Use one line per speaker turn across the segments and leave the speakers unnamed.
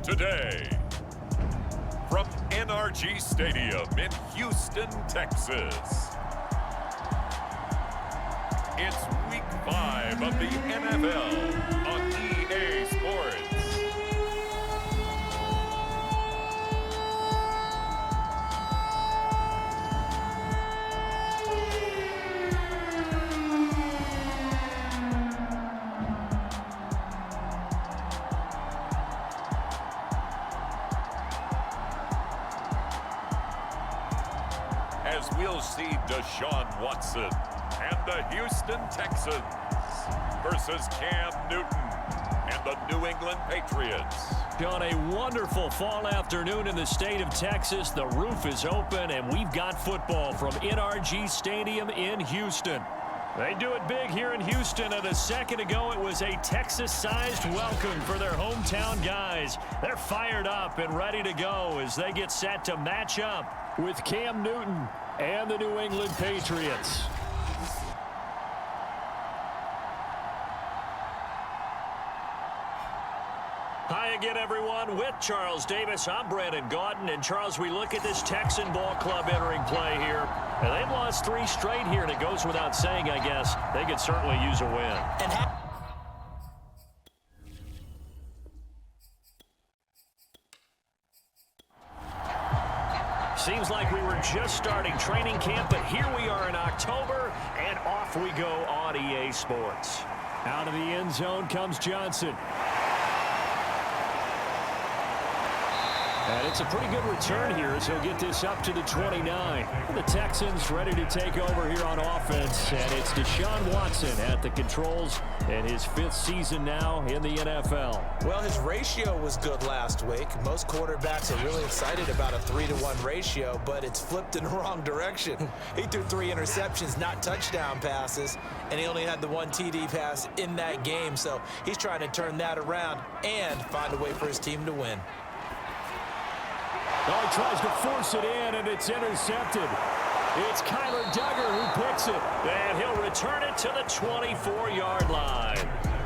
today. From NRG Stadium in Houston, Texas. It's Week 5 of the NFL on EA Sports. As we'll see Deshaun Watson and the Houston Texans versus Cam Newton and the New England Patriots.
On a wonderful fall afternoon in the state of Texas, the roof is open and we've got football from NRG Stadium in Houston. They do it big here in Houston, and a second ago it was a Texas-sized welcome for their hometown guys. They're fired up and ready to go as they get set to match up with Cam Newton and the New England Patriots. Hi again, everyone. With Charles Davis, I'm Brandon Gaudin. And, Charles, we look at this Texan ball club entering play here. And they've lost 3 straight here, and it goes without saying, I guess, they could certainly use a win. Seems like we were just starting training camp, but here we are in October, and off we go on EA Sports. Out of the end zone comes Johnston. And it's a pretty good return here as he'll get this up to the 29. The Texans ready to take over here on offense, and it's Deshaun Watson at the controls in his 5th season now in the NFL.
Well, his ratio was good last week. Most quarterbacks are really excited about a 3-to-1 ratio, but it's flipped in the wrong direction. He threw 3 interceptions, not touchdown passes, and he only had the 1 TD pass in that game, so he's trying to turn that around and find a way for his team to win.
Oh, he tries to force it in, and it's intercepted. It's Kyler Duggar who picks it, and he'll return it to the 24-yard line.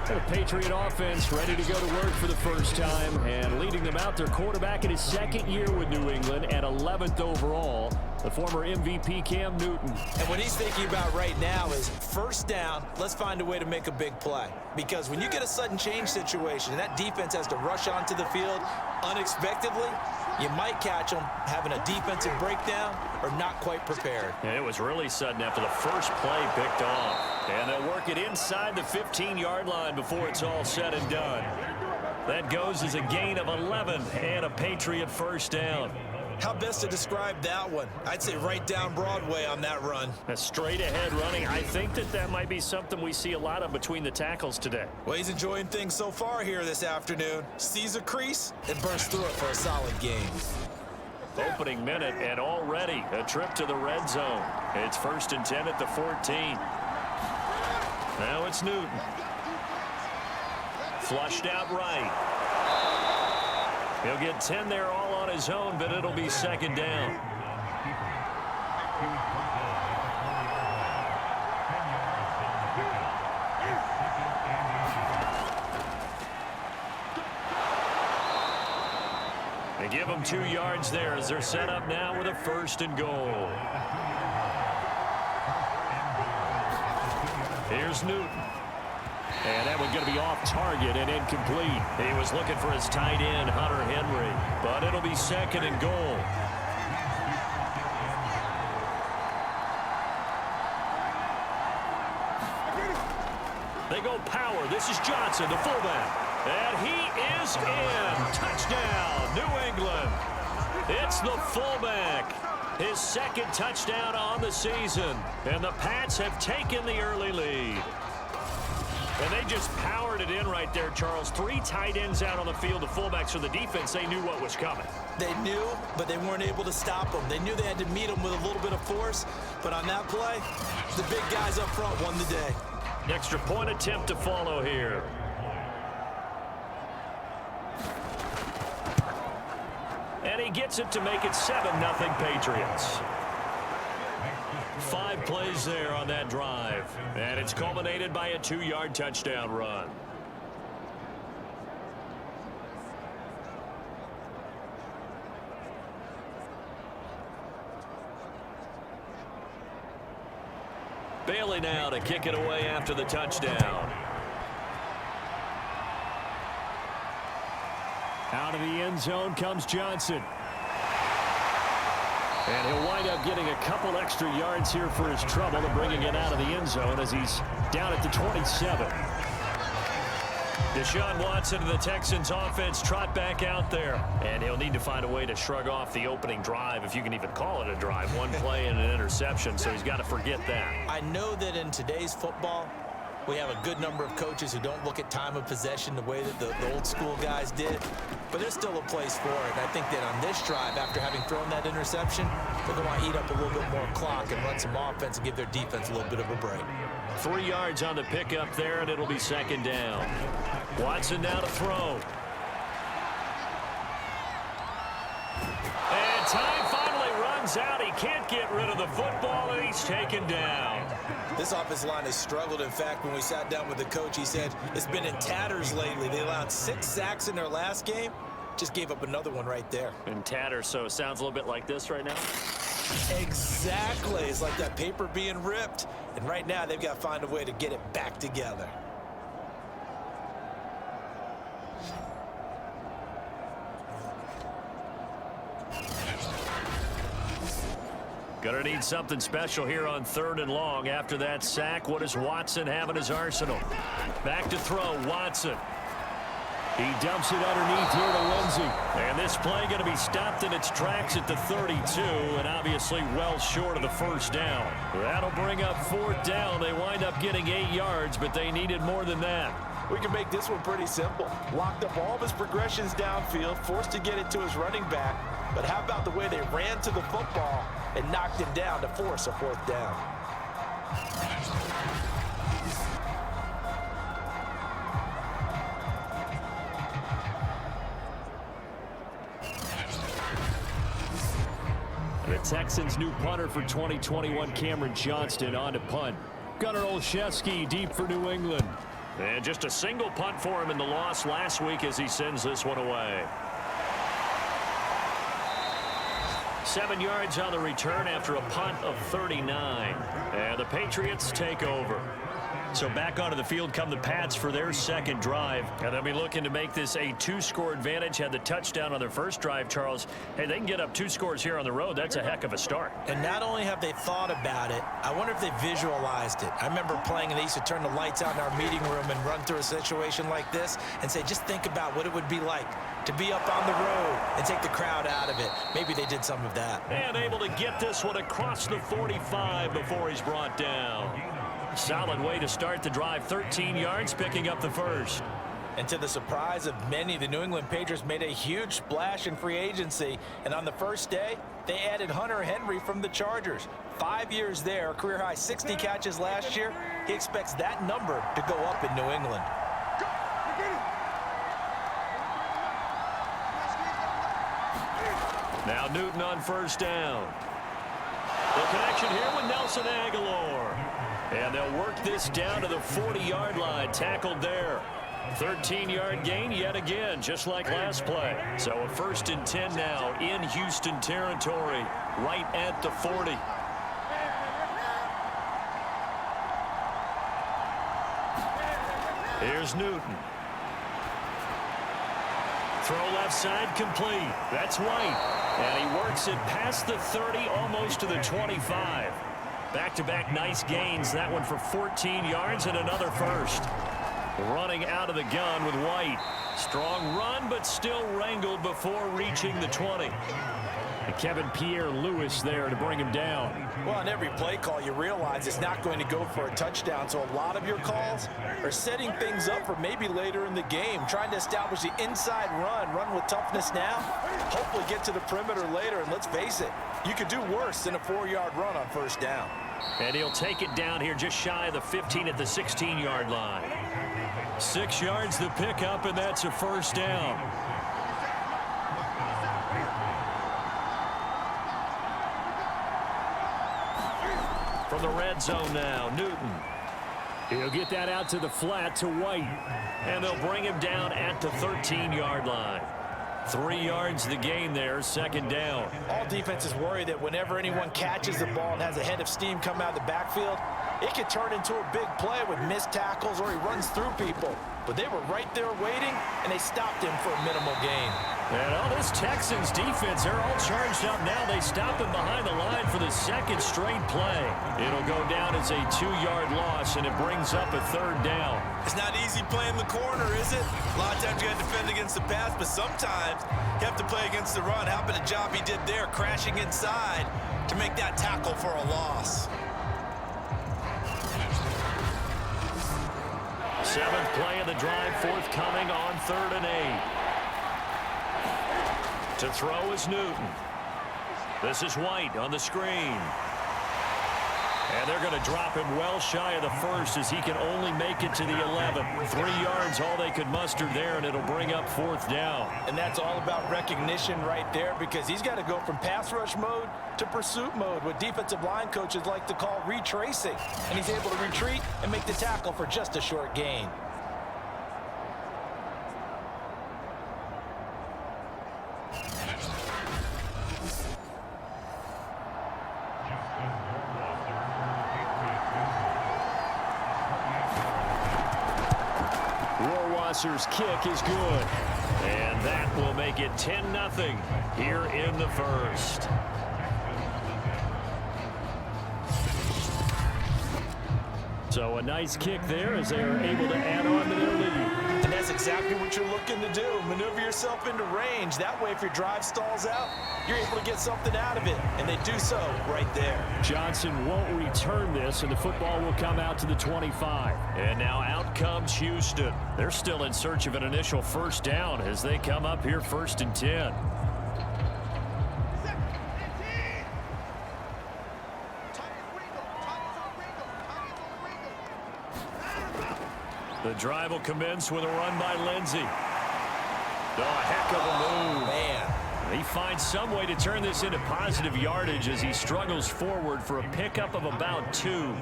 The Patriot offense ready to go to work for the first time, and leading them out, their quarterback in his 2nd year with New England and 11th overall, the former MVP Cam Newton.
And what he's thinking about right now is first down, let's find a way to make a big play. Because when you get a sudden change situation and that defense has to rush onto the field unexpectedly, you might catch them having a defensive breakdown or not quite prepared.
And it was really sudden after the first play picked off. And they'll work it inside the 15-yard line before it's all said and done. That goes as a gain of 11 and a Patriot first down.
How best to describe that one? I'd say right down Broadway on that run.
A straight-ahead running. I think that might be something we see a lot of between the tackles today.
Well, he's enjoying things so far here this afternoon. Sees a crease and bursts through it for a solid game.
Opening minute, and already a trip to the red zone. It's 1st and 10 at the 14. Now it's Newton. Flushed out right. He'll get 10 there all on his own, but it'll be 2nd down. They give them 2 yards there as they're set up now with a 1st and goal. Here's Newton. And that one's going to be off target and incomplete. He was looking for his tight end, Hunter Henry. But it'll be 2nd and goal. They go power. This is Johnston, the fullback. And he is in. Touchdown, New England. It's the fullback. His 2nd touchdown on the season. And the Pats have taken the early lead. And they just powered it in right there, Charles. 3 tight ends out on the field. The fullbacks for the defense, they knew what was coming.
They knew, but they weren't able to stop them. They knew they had to meet them with a little bit of force. But on that play, the big guys up front won the day.
Extra point attempt to follow here. And he gets it to make it 7-0 Patriots. 5 plays there on that drive. And it's culminated by a 2-yard touchdown run. Bailey now to kick it away after the touchdown. Out of the end zone comes Johnston. And he'll wind up getting a couple extra yards here for his trouble and bringing it out of the end zone as he's down at the 27. Deshaun Watson and the Texans offense trot back out there. And he'll need to find a way to shrug off the opening drive, if you can even call it a drive. One play and an interception, so he's got to forget that.
I know that in today's football, we have a good number of coaches who don't look at time of possession the way that the old school guys did. But there's still a place for it. And I think that on this drive, after having thrown that interception, they're going to want to eat up a little bit more clock and run some offense and give their defense a little bit of a break.
3 yards on the pickup there, and it'll be second down. Watson now to throw. And time finally runs out. He can't get rid of the football, and he's taken down.
This offensive line has struggled. In fact, when we sat down with the coach, he said it's been in tatters lately. They allowed 6 sacks in their last game. Just gave up another one right there.
In tatters, so it sounds a little bit like this right now.
Exactly. It's like that paper being ripped. And right now, they've got to find a way to get it back together.
Gonna need something special here on 3rd and long. After that sack, what does Watson have in his arsenal? Back to throw, Watson. He dumps it underneath here to Lindsey. And this play going to be stopped in its tracks at the 32, and obviously well short of the first down. That'll bring up 4th down. They wind up getting 8 yards, but they needed more than that.
We can make this one pretty simple. Locked up all of his progressions downfield, forced to get it to his running back. But how about the way they ran to the football and knocked him down to force a 4th down?
The Texans' new punter for 2021, Cameron Johnston, on to punt. Gunnar Olszewski deep for New England. And just a single punt for him in the loss last week as he sends this one away. 7 yards on the return after a punt of 39. And the Patriots take over. So back onto the field come the Pats for their second drive. And they'll be looking to make this a 2-score advantage. Had the touchdown on their first drive, Charles. Hey, they can get up 2 scores here on the road. That's a heck of a start.
And not only have they thought about it, I wonder if they visualized it. I remember playing and they used to turn the lights out in our meeting room and run through a situation like this and say, just think about what it would be like to be up on the road and take the crowd out of it. Maybe they did some of that.
And able to get this one across the 45 before he's brought down. Solid way to start the drive. 13 yards, picking up the first.
And to the surprise of many, the New England Patriots made a huge splash in free agency. And on the first day, they added Hunter Henry from the Chargers. 5 years there, career-high 60 catches last year. He expects that number to go up in New England.
Now Newton on first down. The connection here with Nelson Aguilar. And they'll work this down to the 40-yard line. Tackled there. 13-yard gain yet again, just like last play. So a 1st and 10 now in Houston territory, right at the 40. Here's Newton. Throw left side complete. That's White. And he works it past the 30, almost to the 25. Back-to-back nice gains. That one for 14 yards and another first. Running out of the gun with White. Strong run, but still wrangled before reaching the 20. And Kevin Pierre-Louis there to bring him down.
Well, on every play call, you realize it's not going to go for a touchdown. So a lot of your calls are setting things up for maybe later in the game, trying to establish the inside run with toughness now, hopefully get to the perimeter later. And let's face it, you could do worse than a 4-yard run on first down.
And he'll take it down here just shy of the 15 at the 16-yard line. 6 yards the pickup, and that's a first down. From the red zone now, Newton. He'll get that out to the flat to White. And they'll bring him down at the 13-yard line. 3 yards the gain there, second down.
All defenses worry that whenever anyone catches the ball and has a head of steam come out of the backfield, it could turn into a big play with missed tackles or he runs through people. But they were right there waiting, and they stopped him for a minimal gain.
And all this Texans defense, they're all charged up now. They stop him behind the line for the second straight play. It'll go down as a 2-yard loss, and it brings up a third down.
It's not easy playing the corner, is it? A lot of times you have to defend against the pass, but sometimes you have to play against the run. How about the job he did there, crashing inside to make that tackle for a loss?
7th play of the drive, forthcoming on 3rd and 8. To throw is Newton. This is White on the screen. And they're going to drop him well shy of the first as he can only make it to the 11. 3 yards, all they could muster there, and it'll bring up 4th down.
And that's all about recognition right there, because he's got to go from pass rush mode to pursuit mode, what defensive line coaches like to call retracing. And he's able to retreat and make the tackle for just a short gain.
Rohrwasser's kick is good. And that will make it 10-0 here in the first. So a nice kick there as they are able to add on to their lead.
And that's exactly what you're looking to do. Maneuver yourself into range. That way, if your drive stalls out, you're able to get something out of it. And they do so right there.
Johnston won't return this, and the football will come out to the 25. And now out comes Houston. They're still in search of an initial first down as they come up here 1st and 10. The drive will commence with a run by Lindsey. Oh, a heck of a move.
Man.
He finds some way to turn this into positive yardage as he struggles forward for a pickup of about 2.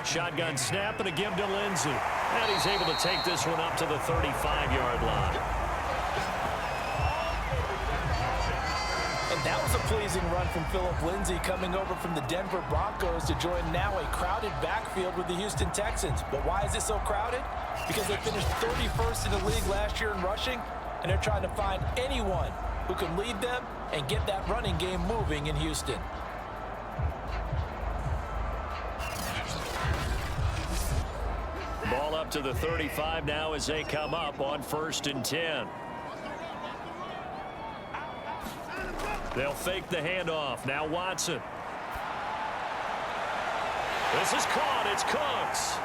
Shotgun snap and a give to Lindsey. And he's able to take this one up to the 35-yard line.
And that was a pleasing run from Phillip Lindsay coming over from the Denver Broncos to join now a crowded backfield with the Houston Texans. But why is it so crowded? Because they finished 31st in the league last year in rushing, and they're trying to find anyone who can lead them and get that running game moving in Houston.
Ball up to the 35 now as they come up on 1st and 10. They'll fake the handoff. Now Watson. This is caught. It's Cooks.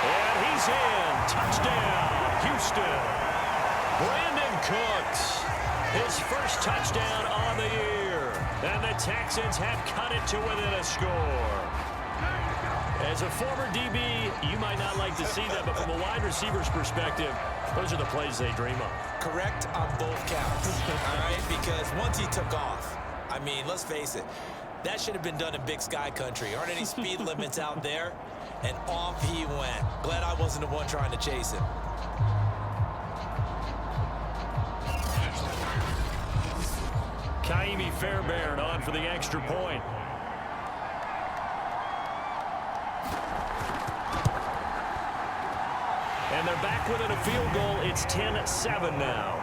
And he's in. Touchdown, Houston. Brandon Cooks. His first touchdown on the year. And the Texans have cut it to within a score. As a former DB, you might not like to see that, but from a wide receiver's perspective, those are the plays they dream of.
Correct on both counts, all right? Because once he took off, I mean, let's face it, that should have been done in Big Sky country. Aren't any speed limits out there? And off he went. Glad I wasn't the one trying to chase him.
Kaimi Fairbairn on for the extra point. And they're back within a field goal. It's 10-7 now.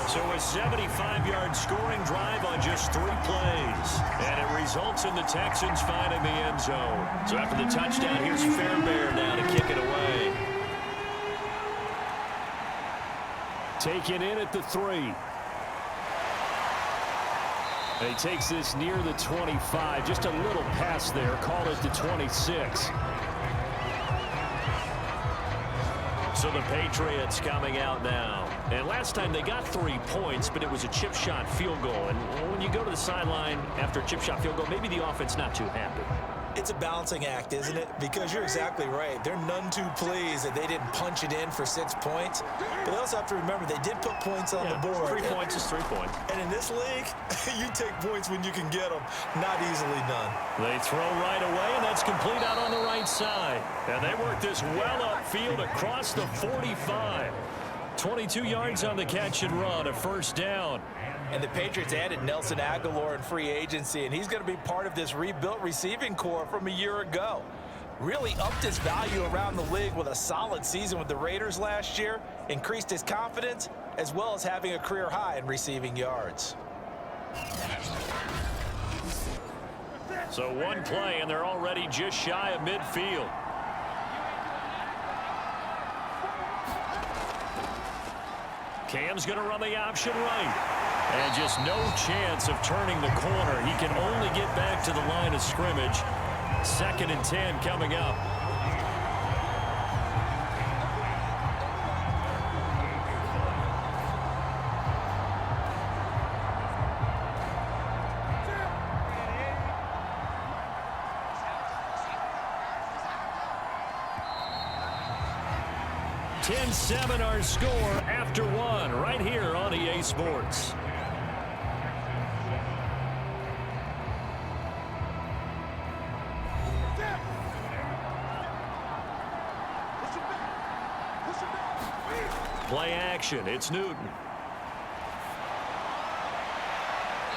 So a 75-yard scoring drive on just 3 plays. And it results in the Texans finding the end zone. So after the touchdown, here's Fairbairn now to kick it away. Taken in at the 3. And he takes this near the 25. Just a little pass there. Call it the 26. So the Patriots coming out now. And last time they got 3 points, but it was a chip shot field goal. And when you go to the sideline after a chip shot field goal, maybe the offense not too happy.
It's a balancing act, isn't it? Because you're exactly right. They're none too pleased that they didn't punch it in for 6 points. But they also have to remember they did put points on the board.
3 points is 3 points.
And in this league, you take points when you can get them. Not easily done.
They throw right away, and that's complete out on the right side. And they work this well upfield across the 45. 22 yards on the catch and run, a first down.
And the Patriots added Nelson Aguilar in free agency, and he's going to be part of this rebuilt receiving core from a year ago. Really upped his value around the league with a solid season with the Raiders last year, increased his confidence, as well as having a career high in receiving yards.
So one play, and they're already just shy of midfield. Cam's going to run the option right. And just no chance of turning the corner. He can only get back to the line of scrimmage. 2nd and 10 coming up. (10-7) our score after 1 right here on EA Sports. Play action. It's Newton.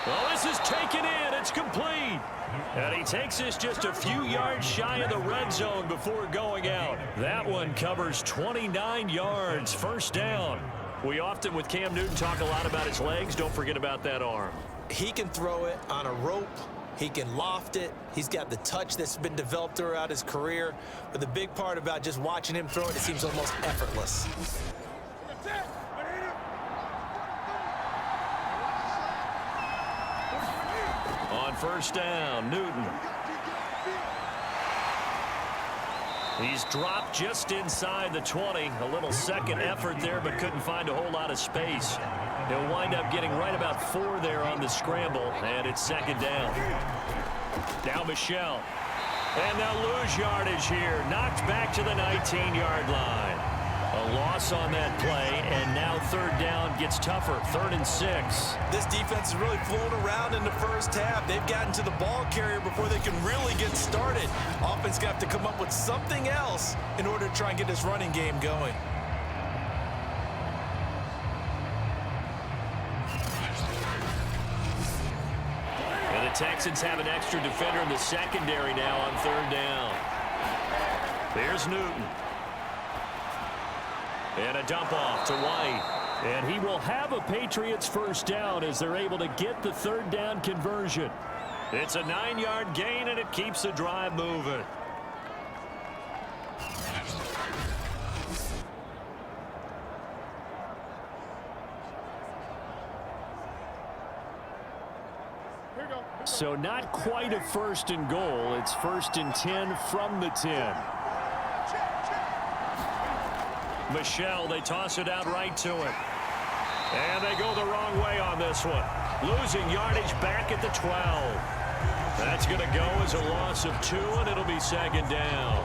Well, this is taken in. It's complete. And he takes this just a few yards shy of the red zone before going out. That one covers 29 yards. First down. We often, with Cam Newton, talk a lot about his legs. Don't forget about that arm.
He can throw it on a rope. He can loft it. He's got the touch that's been developed throughout his career. But the big part about just watching him throw it, it seems almost effortless.
On first down, Newton. He's dropped just inside the 20. A little second effort there, but couldn't find a whole lot of space. He'll wind up getting right about 4 there on the scramble, and it's 2nd down. Now Michelle. And they'll lose yardage here. Knocked back to the 19-yard line. A loss on that play, and now 3rd down gets tougher. 3rd and 6.
This defense has really flown around in the first half. They've gotten to the ball carrier before they can really get started. Offense got to come up with something else in order to try and get this running game going.
And the Texans have an extra defender in the secondary now on 3rd down. There's Newton. And a dump off to White. And he will have a Patriots first down as they're able to get the 3rd down conversion. It's a 9-yard gain, and it keeps the drive moving. So not quite a 1st and goal. It's 1st and 10 from the 10. Michelle, they toss it out right to him. And they go the wrong way on this one. Losing yardage back at the 12. That's going to go as a loss of 2, and it'll be 2nd down.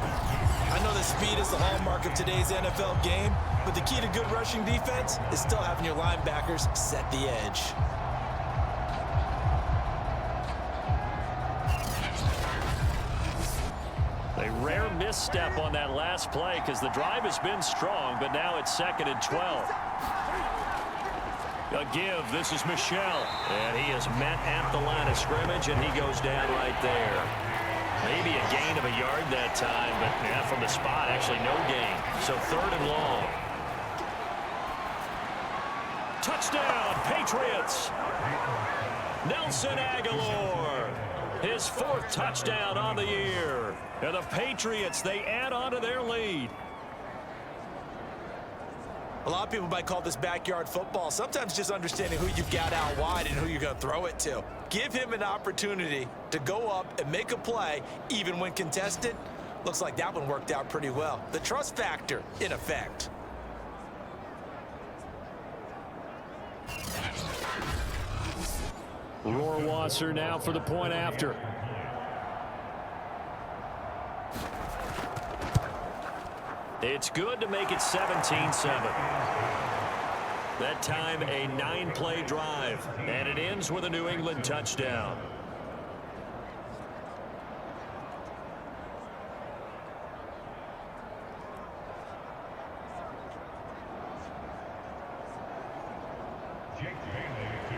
I know that speed is the hallmark of today's NFL game, but the key to good rushing defense is still having your linebackers set the edge.
A rare misstep on that last play because the drive has been strong, but now it's 2nd and 12. A give. This is Michelle. And he is met at the line of scrimmage, and he goes down right there. Maybe a gain of a yard that time, but from the spot, actually no gain. So 3rd and long. Touchdown, Patriots. Nelson Aguilar. His 4th touchdown on the year. And the Patriots, they add on to their lead.
A lot of people might call this backyard football. Sometimes just understanding who you've got out wide and who you're going to throw it to. Give him an opportunity to go up and make a play, even when contested. Looks like that one worked out pretty well. The trust factor, in effect.
Rohrwasser now for the point after. It's good to make it 17-7. That time, a 9-play drive, and it ends with a New England touchdown.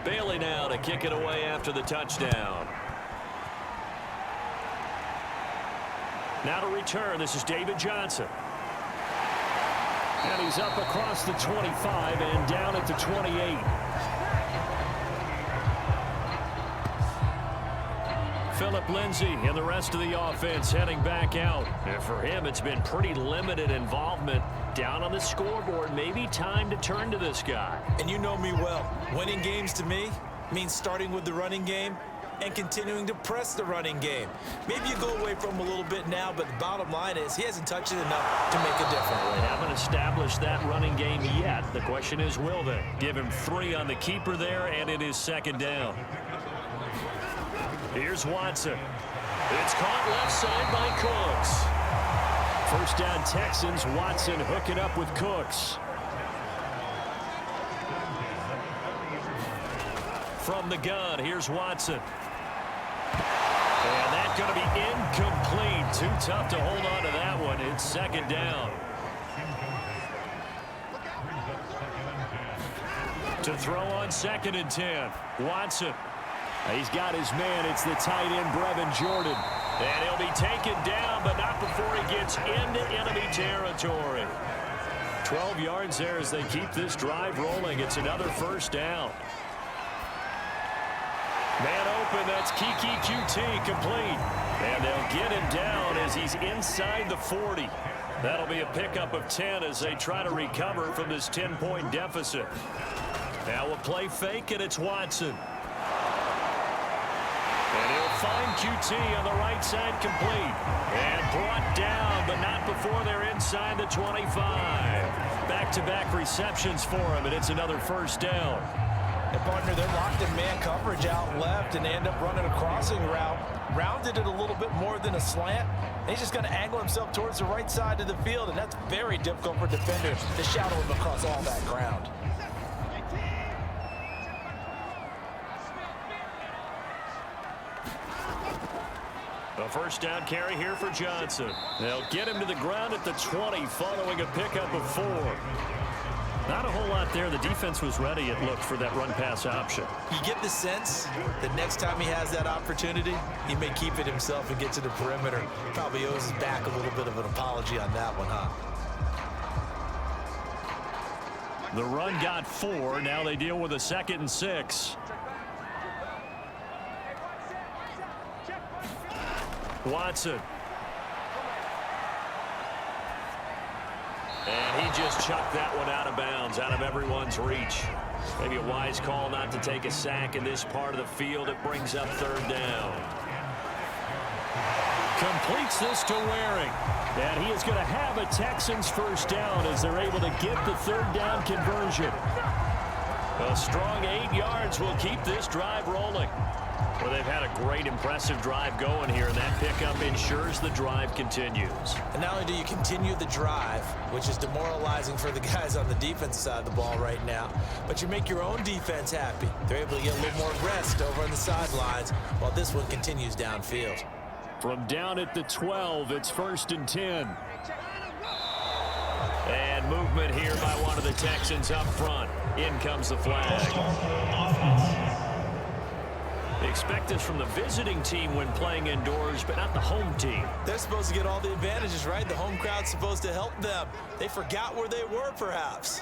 Bailey now to kick it away after the touchdown. Now to return, this is David Johnston. And he's up across the 25 and down at the 28. Phillip Lindsay and the rest of the offense heading back out. And for him, it's been pretty limited involvement. Down on the scoreboard, maybe time to turn to this guy.
And you know me well. Winning games to me means starting with the running game and continuing to press the running game. Maybe you go away from him a little bit now, but the bottom line is he hasn't touched it enough to make a difference.
They haven't established that running game yet. The question is, will they? Give him 3 on the keeper there, and it is second down. Here's Watson. It's caught left side by Cooks. First down Texans. Watson hooking up with Cooks. From the gun, here's Watson. And that's going to be incomplete. Too tough to hold on to that one. It's second down. To throw on 2nd and 10. Watson. He's got his man. It's the tight end, Brevin Jordan. And he'll be taken down, but not before he gets into enemy territory. 12 yards there as they keep this drive rolling. It's another first down. Man open, that's Kiki QT complete. And they'll get him down as he's inside the 40. That'll be a pickup of 10 as they try to recover from this 10-point deficit. Now a play fake, and it's Watson. And he'll find QT on the right side complete. And brought down, but not before they're inside the 25. Back-to-back receptions for him, and it's another first down.
And partner, they're locked in man coverage out left, and they end up running a crossing route. Rounded it a little bit more than a slant. And he's just going to angle himself towards the right side of the field, and that's very difficult for defenders to shadow him across all that ground.
A first down carry here for Johnson. They'll get him to the ground at the 20 following a pickup of 4. Not a whole lot there. The defense was ready, it looked, for that run-pass option.
You get the sense that next time he has that opportunity, he may keep it himself and get to the perimeter. Probably owes his back a little bit of an apology on that one, huh?
The run got 4. Now they deal with a 2nd and 6. Watson. And he just chucked that one out of bounds, out of everyone's reach. Maybe a wise call not to take a sack in this part of the field. It brings up 3rd down. Completes this to Waring. And he is going to have a Texans first down as they're able to get the 3rd down conversion. A strong 8 yards will keep this drive rolling. Well, they've had a great, impressive drive going here, and that pickup ensures the drive continues.
And not only do you continue the drive, which is demoralizing for the guys on the defensive side of the ball right now, but you make your own defense happy. They're able to get a little more rest over on the sidelines while this one continues downfield.
From down at the 12, it's 1st and 10. And movement here by one of the Texans up front. In comes the flag. Expect this from the visiting team when playing indoors, but not the home team.
They're supposed to get all the advantages, right? The home crowd's supposed to help them. They forgot where they were, perhaps.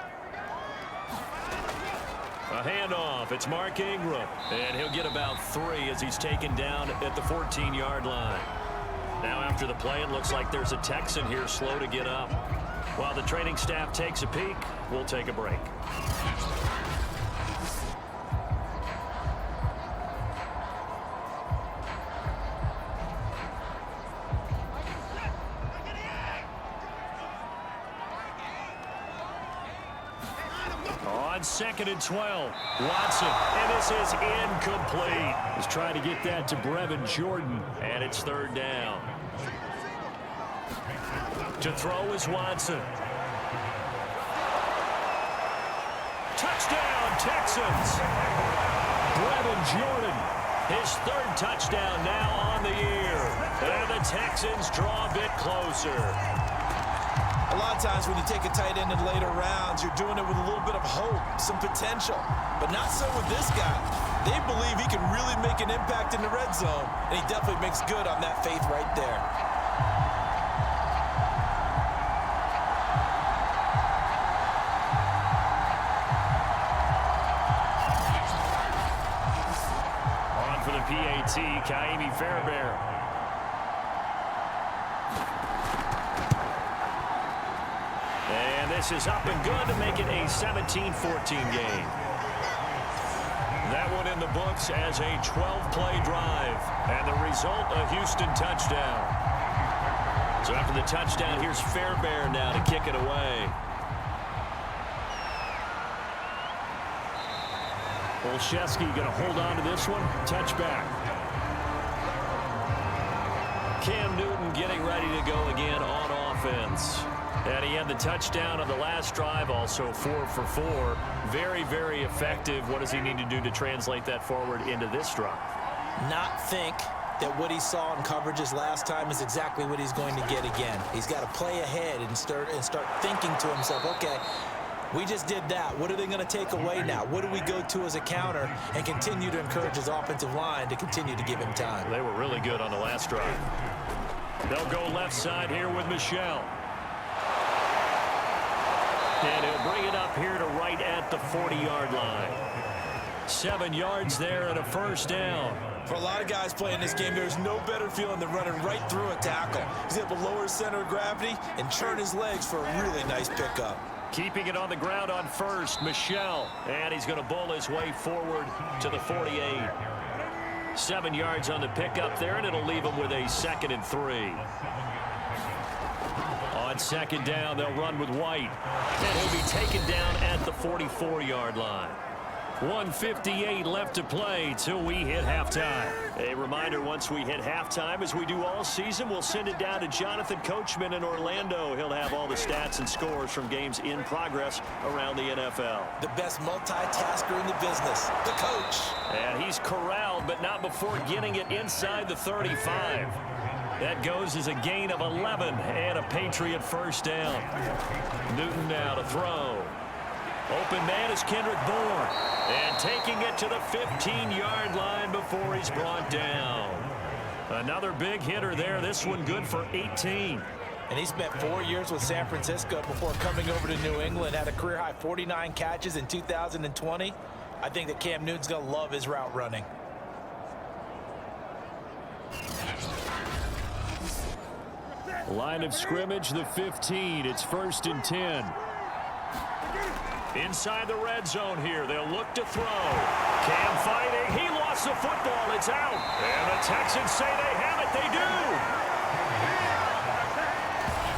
A handoff. It's Mark Ingram. And he'll get about 3 as he's taken down at the 14-yard line. Now after the play, it looks like there's a Texan here slow to get up. While the training staff takes a peek, we'll take a break. On 2nd and 12, Watson, and this is incomplete. He's trying to get that to Brevin Jordan, and it's 3rd down. To throw is Watson. Touchdown, Texans. Brevin Jordan, his third touchdown now on the year. And the Texans draw a bit closer.
A lot of times when you take a tight end in later rounds, you're doing it with a little bit of hope, some potential. But not so with this guy. They believe he can really make an impact in the red zone, and he definitely makes good on that faith right there.
On for the PAT, Kaimi Fairbairn. And this is up and good to make it a 17-14 game. That one in the books as a 12-play drive. And the result, a Houston touchdown. So after the touchdown, here's Fairbairn now to kick it away. Olszewski going to hold on to this one. Touchback. Cam Newton getting ready to go again on offense. And he had the touchdown on the last drive, also 4 for 4. Very, very effective. What does he need to do to translate that forward into this drive?
Not think that what he saw in coverages last time is exactly what he's going to get again. He's got to play ahead and start thinking to himself, okay, we just did that. What are they going to take away now? What do we go to as a counter? And continue to encourage his offensive line to continue to give him time.
They were really good on the last drive. They'll go left side here with Michel. And he'll bring it up here to right at the 40-yard line. 7 yards there and a first down.
For a lot of guys playing this game, there's no better feeling than running right through a tackle. He's able to lower his center of gravity and churn his legs for a really nice pickup.
Keeping it on the ground on first, Michel. And he's going to bowl his way forward to the 48. 7 yards on the pickup there, and it'll leave him with a 2nd and 3. On second down, they'll run with White. And he'll be taken down at the 44-yard line. 1:58 left to play till we hit halftime. A reminder, once we hit halftime, as we do all season, we'll send it down to Jonathan Coachman in Orlando. He'll have all the stats and scores from games in progress around the NFL.
The best multitasker in the business, the coach.
And he's corralled, but not before getting it inside the 35. That goes as a gain of 11 and a Patriot first down. Newton now to throw. Open man is Kendrick Bourne. And taking it to the 15-yard line before he's brought down. Another big hitter there. This one good for 18.
And he spent 4 years with San Francisco before coming over to New England. Had a career-high 49 catches in 2020. I think that Cam Newton's going to love his route running.
Line of scrimmage, the 15. It's 1st and 10. Inside the red zone here, they'll look to throw. Cam fighting, he lost the football, it's out. And the Texans say they have it, they do.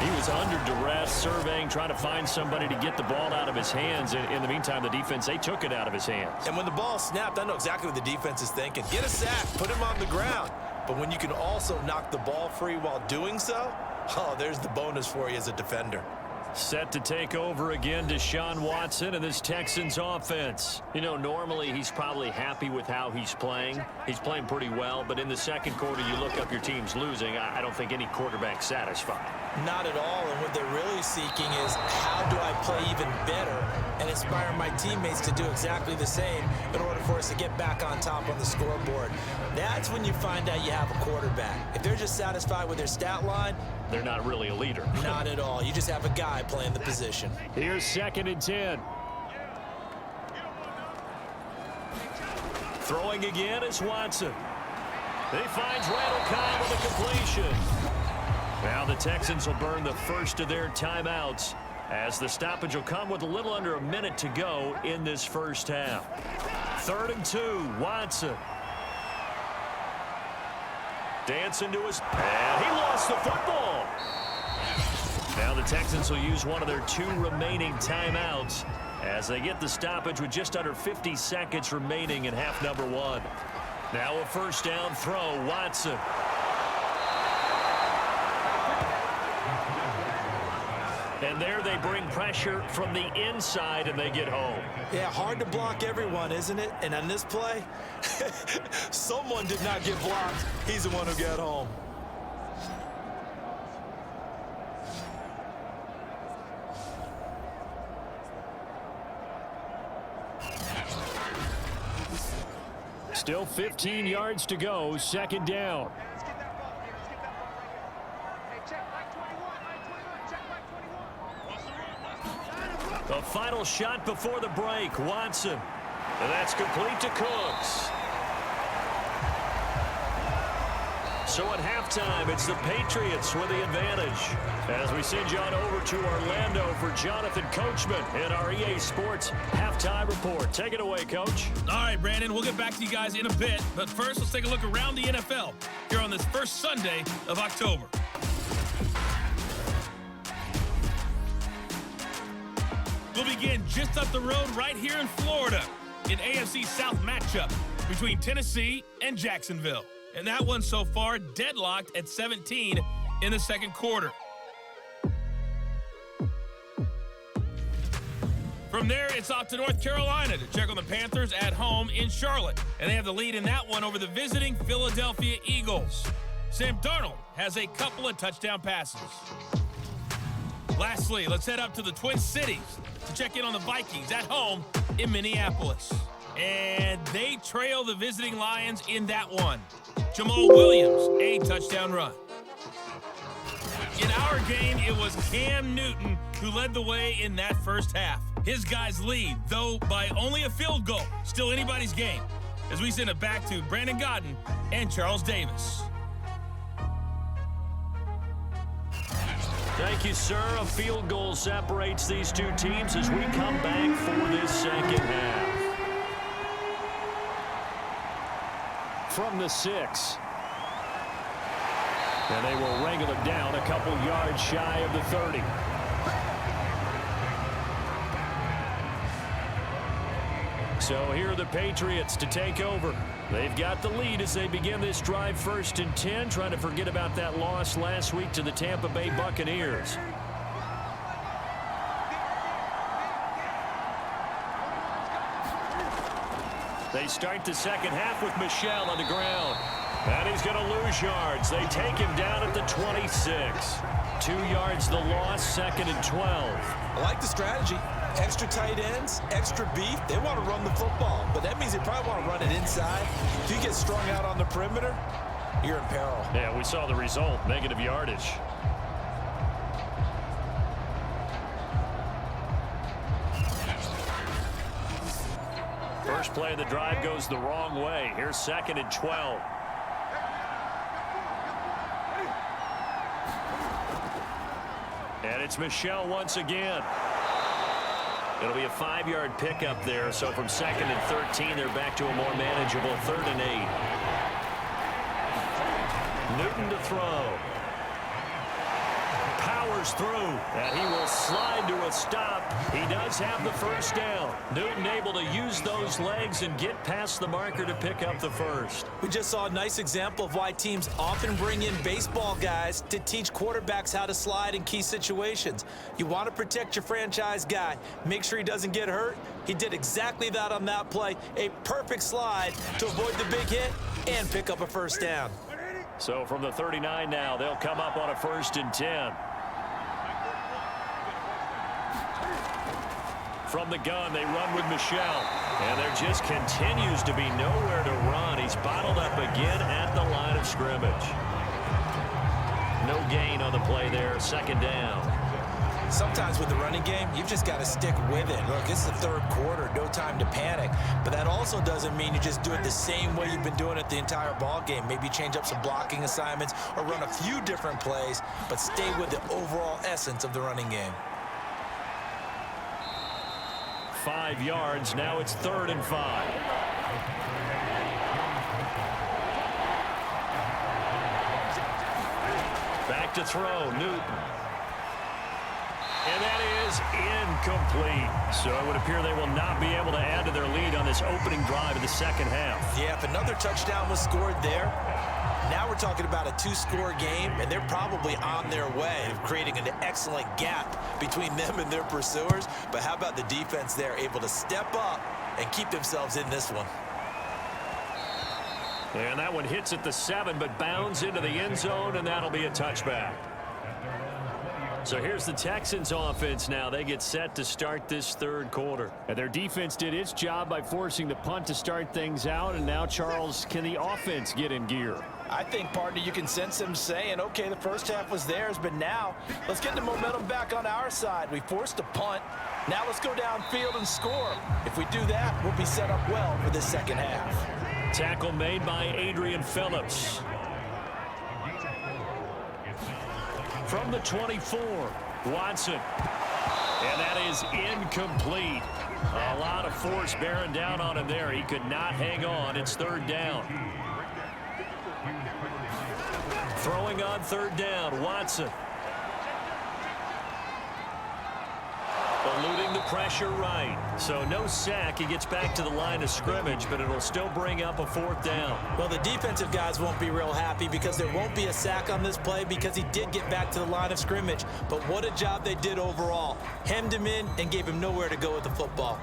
He was under duress, surveying, trying to find somebody to get the ball out of his hands. In the meantime, the defense, they took it out of his hands.
And when the ball snapped, I know exactly what the defense is thinking. Get a sack, put him on the ground. But when you can also knock the ball free while doing so, oh, there's the bonus for you as a defender.
Set to take over again, Deshaun Watson and this Texans offense. You know, normally he's probably happy with how he's playing. He's playing pretty well, but in the second quarter, you look up your team's losing. I don't think any quarterback's satisfied.
Not at all, and what they're really seeking is how do I play even better and inspire my teammates to do exactly the same in order for us to get back on top on the scoreboard. That's when you find out you have a quarterback. If they're just satisfied with their stat line,
they're not really a leader.
Not at all. You just have a guy playing the position.
Here's 2nd and 10. Throwing again is Watson. He finds Randall Cobb with a completion. Now the Texans will burn the first of their timeouts as the stoppage will come with a little under a minute to go in this first half. 3rd and 2, Watson. Dancing to his, and he lost the football. Now the Texans will use one of their 2 remaining timeouts as they get the stoppage with just under 50 seconds remaining in half number 1. Now a first down throw, Watson. And there they bring pressure from the inside, and they get home.
Yeah, hard to block everyone, isn't it? And on this play, someone did not get blocked. He's the one who got home.
Still 15 yards to go, second down. The final shot before the break, Watson. And that's complete to Cooks. So at halftime, it's the Patriots with the advantage. As we send you on over to Orlando for Jonathan Coachman in our EA Sports halftime report. Take it away, Coach.
All right, Brandon, we'll get back to you guys in a bit. But first, let's take a look around the NFL here on this first Sunday of October. We'll begin just up the road right here in Florida. An AFC South matchup between Tennessee and Jacksonville. And that one so far deadlocked at 17 in the second quarter. From there, it's off to North Carolina to check on the Panthers at home in Charlotte. And they have the lead in that one over the visiting Philadelphia Eagles. Sam Darnold has a couple of touchdown passes. Lastly, let's head up to the Twin Cities to check in on the Vikings at home in Minneapolis. And they trail the visiting Lions in that one. Jamal Williams, a touchdown run. In our game, it was Cam Newton who led the way in that first half. His guys lead, though by only a field goal. Still anybody's game. As we send it back to Brandon Godden and Charles Davis.
Thank you, sir. A field goal separates these two teams as we come back for this second half. From the 6. And they will wrangle it down a couple yards shy of the 30. So here are the Patriots to take over. They've got the lead as they begin this drive 1st and 10, trying to forget about that loss last week to the Tampa Bay Buccaneers. They start the second half with Michel on the ground. And he's going to lose yards. They take him down at the 26. 2 yards the loss, 2nd and 12.
I like the strategy. Extra tight ends, extra beef. They want to run the football, but that means they probably want to run it inside. If you get strung out on the perimeter, you're in peril.
Yeah, we saw the result, negative yardage. First play of the drive goes the wrong way. Here's 2nd and 12. And it's Michel once again. It'll be a 5-yard pickup there. So from 2nd and 13, they're back to a more manageable 3rd and 8. Newton to throw. Powers through, and he will slide to a stop. He does have the first down. Newton able to use those legs and get past the marker to pick up the first.
We just saw a nice example of why teams often bring in baseball guys to teach quarterbacks how to slide in key situations. You want to protect your franchise guy. Make sure he doesn't get hurt. He did exactly that on that play. A perfect slide to avoid the big hit and pick up a first down.
So from the 39 now, they'll come up on a 1st and 10. From the gun, they run with Michel. And there just continues to be nowhere to run. He's bottled up again at the line of scrimmage. No gain on the play there, 2nd down.
Sometimes with the running game, you've just got to stick with it. Look, it's the 3rd quarter, no time to panic. But that also doesn't mean you just do it the same way you've been doing it the entire ball game. Maybe change up some blocking assignments or run a few different plays, but stay with the overall essence of the running game.
5 yards. Now it's 3rd and 5. Back to throw, Newton. And that is incomplete. So it would appear they will not be able to add to their lead on this opening drive of the second half.
Yeah, if another touchdown was scored there, Now we're talking about a 2-score game, and they're probably on their way of creating an excellent gap between them and their pursuers. But how about the defense there, able to step up and keep themselves in this one?
And that one hits at the 7, but bounds into the end zone, and that'll be a touchback. So here's the Texans offense now. They get set to start this third quarter.
And their defense did its job by forcing the punt to start things out. And now, Charles, can the offense get in gear?
I think, partner, you can sense them saying, okay, the first half was theirs, but now let's get the momentum back on our side. We forced a punt. Now let's go downfield and score. If we do that, we'll be set up well for the second half.
Tackle made by Adrian Phillips. From the 24, Watson. And that is incomplete. A lot of force bearing down on him there. He could not hang on. It's third down. Throwing on third down, Watson. Eluding the pressure right. So no sack. He gets back to the line of scrimmage, but it'll still bring up a fourth down.
Well, the defensive guys won't be real happy because there won't be a sack on this play because he did get back to the line of scrimmage. But what a job they did overall. Hemmed him in and gave him nowhere to go with the football.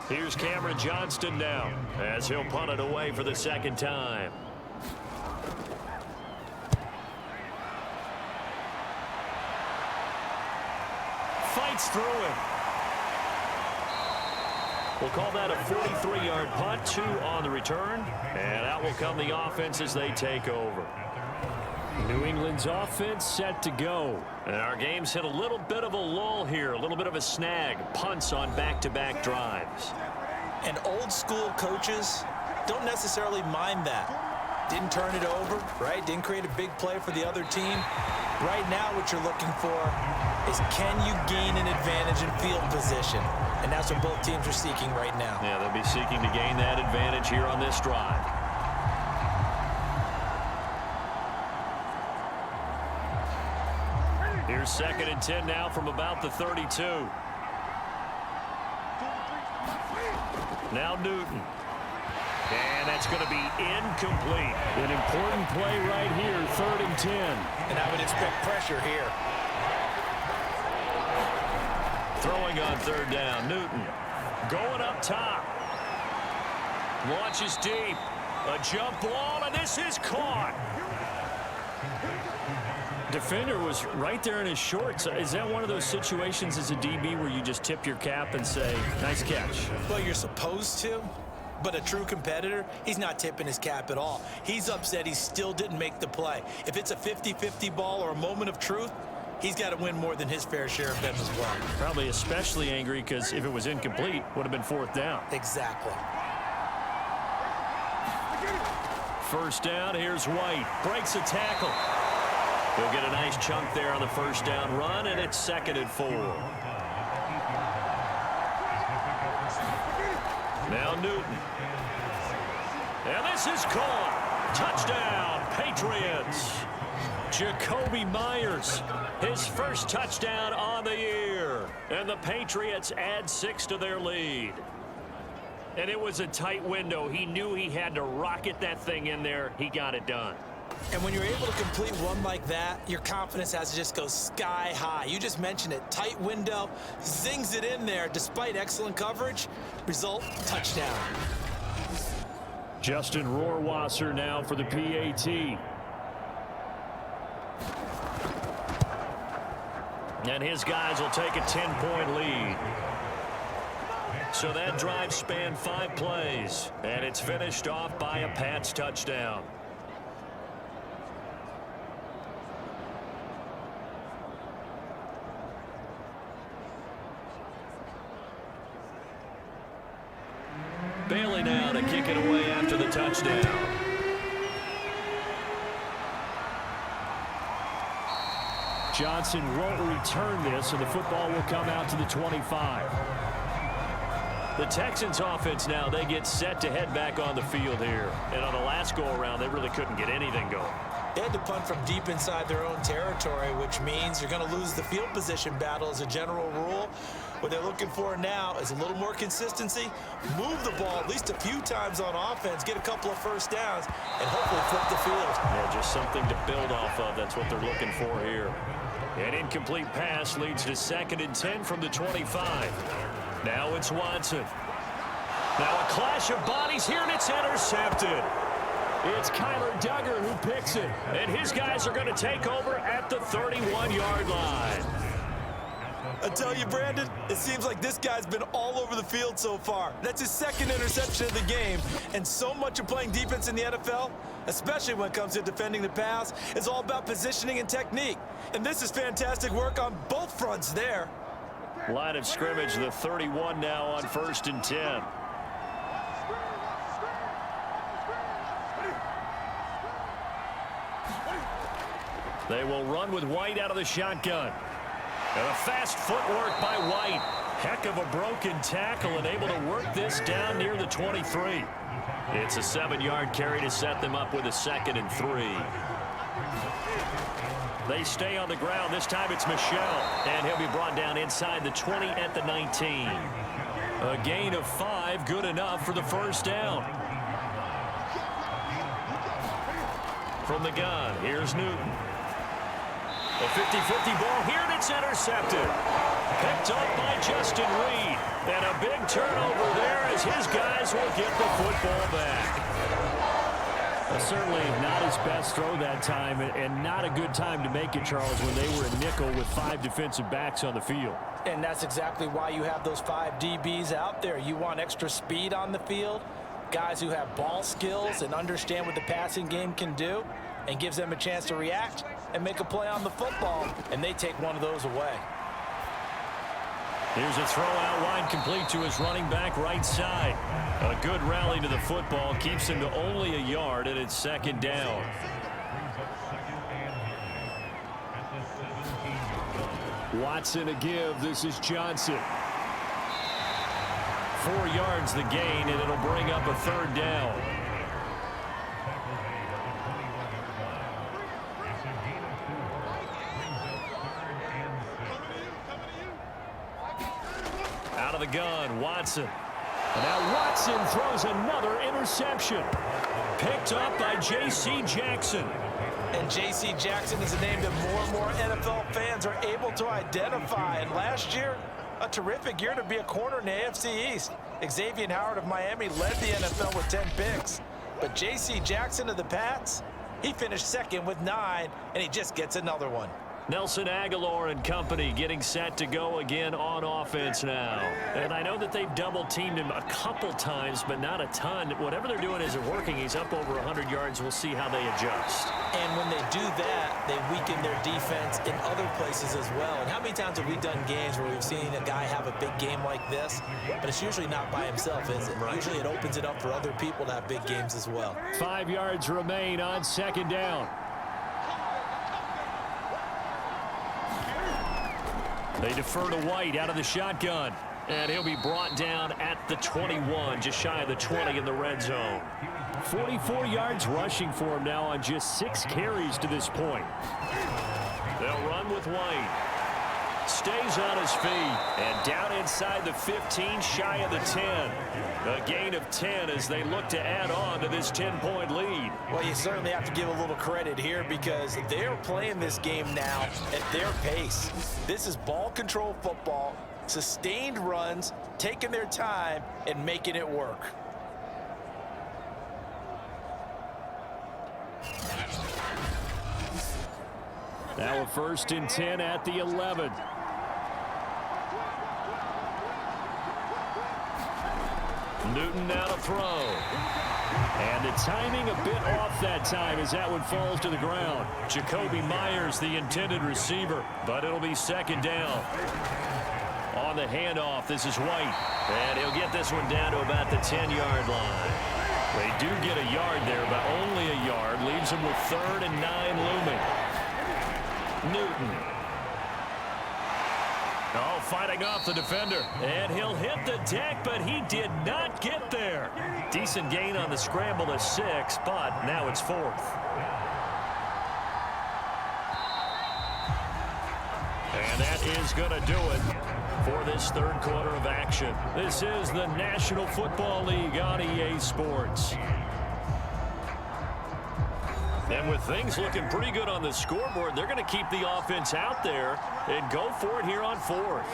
Here's Cameron Johnston now as he'll punt it away for the second time. Fights through him. We'll call that a 43-yard punt, 2 on the return. And out will come the offense as they take over.
New England's offense set to go.
And our game's hit a little bit of a lull here, a little bit of a snag. Punts on back-to-back drives.
And old school coaches don't necessarily mind that. Didn't turn it over, right? Didn't create a big play for the other team. Right now what you're looking for is can you gain an advantage in field position? And that's what both teams are seeking right now.
Yeah, they'll be seeking to gain that advantage here on this drive. Here's 2nd and 10 now from about the 32. Now Newton. And that's going to be incomplete.
An important play right here, 3rd and 10.
And I would expect pressure here.
Throwing on 3rd down, Newton. Going up top. Launches deep. A jump ball, and this is caught.
Defender was right there in his shorts. Is that one of those situations as a DB where you just tip your cap and say, nice catch?
Well, you're supposed to, but a true competitor, he's not tipping his cap at all. He's upset he still didn't make the play. If it's a 50-50 ball or a moment of truth, he's got to win more than his fair share of them as well.
Probably especially angry because if it was incomplete, would have been 4th down.
Exactly.
First down, here's White. Breaks a tackle. He'll get a nice chunk there on the first down run, and it's 2nd and 4. Now Newton. And this is caught. Touchdown, Patriots. Jacoby Myers, his first touchdown on the year. And the Patriots add 6 to their lead. And it was a tight window. He knew he had to rocket that thing in there. He got it done.
And when you're able to complete one like that, your confidence has to just go sky high. You just mentioned it. Tight window, zings it in there despite excellent coverage. Result, touchdown.
Justin Rohrwasser now for the PAT.
And his guys will take a 10-point lead. So that drive spanned 5 plays, and it's finished off by a Pats touchdown. Bailey now to kick it away after the touchdown.
Johnson won't return this, and the football will come out to the 25.
The Texans offense now, they get set to head back on the field here. And on the last go-around, they really couldn't get anything going.
They had to punt from deep inside their own territory, which means you're going to lose the field position battle as a general rule. What they're looking for now is a little more consistency, move the ball at least a few times on offense, get a couple of first downs, and hopefully flip the field.
Yeah, just something to build off of. That's what they're looking for here. An incomplete pass leads to 2nd and 10 from the 25. Now it's Watson. Now a clash of bodies here, and it's intercepted. It's Kyler Duggar who picks it, and his guys are going to take over at the 31-yard line.
I tell you, Brandon, it seems like this guy's been all over the field so far. That's his 2nd interception of the game, and so much of playing defense in the NFL, especially when it comes to defending the pass, is all about positioning and technique. And this is fantastic work on both fronts there.
Line of scrimmage, the 31 now on 1st and 10. They will run with White out of the shotgun. And a fast footwork by White. Heck of a broken tackle and able to work this down near the 23. It's a 7-yard carry to set them up with a 2nd and 3. They stay on the ground. This time it's Michel. And he'll be brought down inside the 20 at the 19. A gain of 5, good enough for the first down. From the gun, here's Newton. A 50-50 ball here, and it's intercepted. Picked up by Justin Reed. And a big turnover there as his guys will get the football back.
Certainly not his best throw that time, and not a good time to make it, Charles, when they were in nickel with 5 defensive backs on the field.
And that's exactly why you have those 5 DBs out there. You want extra speed on the field, guys who have ball skills and understand what the passing game can do, and gives them a chance to react and make a play on the football, and they take one of those away.
Here's a throw out wide, complete to his running back right side. A good rally to the football, keeps him to only a yard, and it's 2nd down. Watson a give. This is Johnston. 4 yards the gain, and it'll bring up a 3rd down. Out of the gun, Watson. And now Watson throws another interception. Picked up by J.C. Jackson.
And J.C. Jackson is a name that more and more NFL fans are able to identify. And last year, a terrific year to be a corner in the AFC East. Xavier Howard of Miami led the NFL with 10 picks. But J.C. Jackson of the Pats, he finished 2nd with 9, and he just gets another one.
Nelson Aguilar and company getting set to go again on offense now. And I know that they've double-teamed him a couple times, but not a ton. Whatever they're doing isn't working. He's up over 100 yards. We'll see how they adjust.
And when they do that, they weaken their defense in other places as well. And how many times have we done games where we've seen a guy have a big game like this, but it's usually not by himself, is it? Right. Usually it opens it up for other people to have big games as well.
5 yards remain on 2nd down. They defer to White out of the shotgun. And he'll be brought down at the 21, just shy of the 20 in the red zone. 44 yards rushing for him now on just 6 carries to this point. They'll run with White. Stays on his feet. And down inside the 15, shy of the 10. A gain of 10 as they look to add on to this 10-point lead.
Well, you certainly have to give a little credit here because they're playing this game now at their pace. This is ball control football, sustained runs, taking their time, and making it work.
Now a 1st and 10 at the 11. Newton now to throw. And the timing a bit off that time as that one falls to the ground. Jacoby Myers, the intended receiver, but it'll be 2nd down. On the handoff, this is White. And he'll get this one down to about the 10-yard line. They do get a yard there, but only a yard. Leaves them with 3rd and 9 looming. Newton. Oh, fighting off the defender. And he'll hit the deck, but he did not get there. Decent gain on the scramble to 6, but now it's 4th. that is going to do it for this third quarter of action. This is the National Football League on EA Sports. And with things looking pretty good on the scoreboard, they're going to keep the offense out there and go for it here on fourth.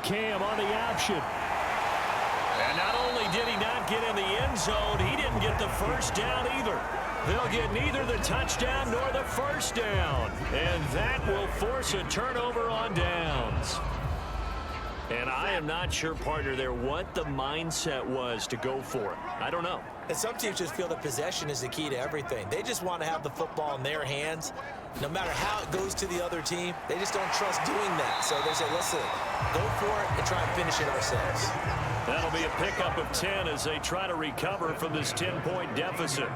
Cam on the option. And not only did he not get in the end zone, he didn't get the first down either. They'll get neither the touchdown nor the first down. And that will force a turnover on downs. And I am not sure, partner, there what the mindset was to go for it. I don't know.
And some teams just feel that possession is the key to everything. They just want to have the football in their hands. No matter how it goes to the other team, they just don't trust doing that. So they say, listen, go for it and try and finish it ourselves.
That'll be a pickup of 10 as they try to recover from this 10-point deficit.